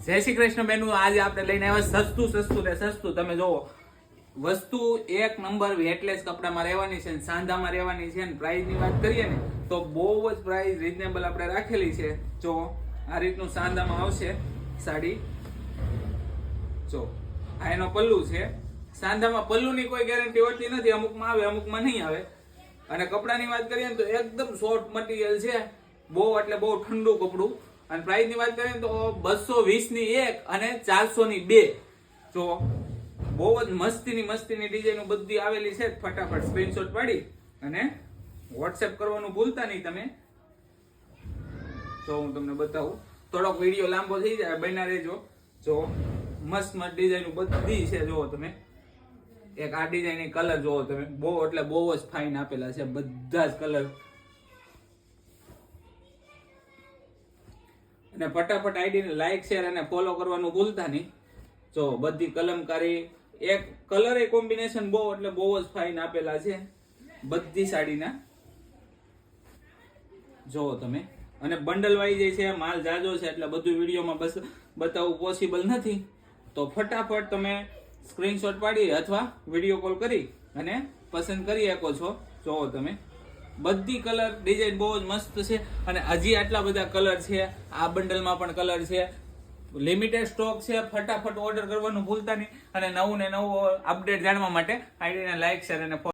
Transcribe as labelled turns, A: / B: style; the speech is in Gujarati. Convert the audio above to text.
A: જય શ્રી કૃષ્ણ બેનું. આજે આપણે લઈને આવ્યા સસ્તું. તમે જોવો વસ્તુ એક નંબર વેટલેસ કપડામાં રહેવાની છે, સાંધામાં રહેવાની છે. પ્રાઇસ ની વાત કરીએ ને તો બહુ જ પ્રાઇસ રીઝનેબલ આપણે રાખેલી છે. જો આ રીતનું સાંધામાં આવશે સાડી. જો આ એનો પલ્લુ છે. સાંધામાં પલ્લુની કોઈ ગેરંટી હોતી નથી, અમુકમાં આવે અમુકમાં નહીં આવે. અને કપડાની વાત કરીએ ને તો એકદમ સોફ્ટ મટીરિયલ છે, બહુ એટલે બહુ ઠંડુ કપડું. અને પ્રાઇસ ની વાત કરીએ તો 220 ની એક અને 400 ની બે. જો બહુ જ મસ્તીની ડિઝાઇન બધી આવેલી છે. ફટાફટ સ્ક્રીનશોટ પાડી અને વોટ્સએપ કરવાનું ભૂલતા નહીં તમે. જો હું તમને બતાવું, થોડોક વિડીયો લાંબો થઈ જાય, બન્યા રહેજો. જો મસ્ત ડિઝાઇન બધી છે. જુઓ તમે, એક આ ડિઝાઇન કલર જોવો તમે, બહુ એટલે બહુ જ ફાઇન આપેલા છે બધા જ કલર. અને ફટાફટ આઈડીને લાઈક શેર અને ફોલો કરવાનું ભૂલતા નહીં. જો બધી કલમકારી, એક કલર એ કોમ્બિનેશન બહુ એટલે બહુ જ ફાઇન આપેલા છે બધી સાડીના. જોવો તમે, અને બંડલ વાઈ જાય છે, માલ જાજો છે એટલે બધું વિડીયોમાં બસ બતાવવું પોસિબલ નથી. તો ફટાફટ તમે સ્ક્રીનશોટ પાડી અથવા વિડીયો કોલ કરી અને પસંદ કરી શકો છો. જોવો તમે, બધી કલર ડિઝાઇન બહુ જ મસ્ત છે. અને હજી આટલા બધા કલર છે. આ બંડલમાં પણ કલર છે, લિમિટેડ સ્ટોક છે. ફટાફટ ઓર્ડર કરવાનું ભૂલતા નહીં. અને નવું ને નવું અપડેટ જાણવા માટે આઈડીને લાઈક શેર અને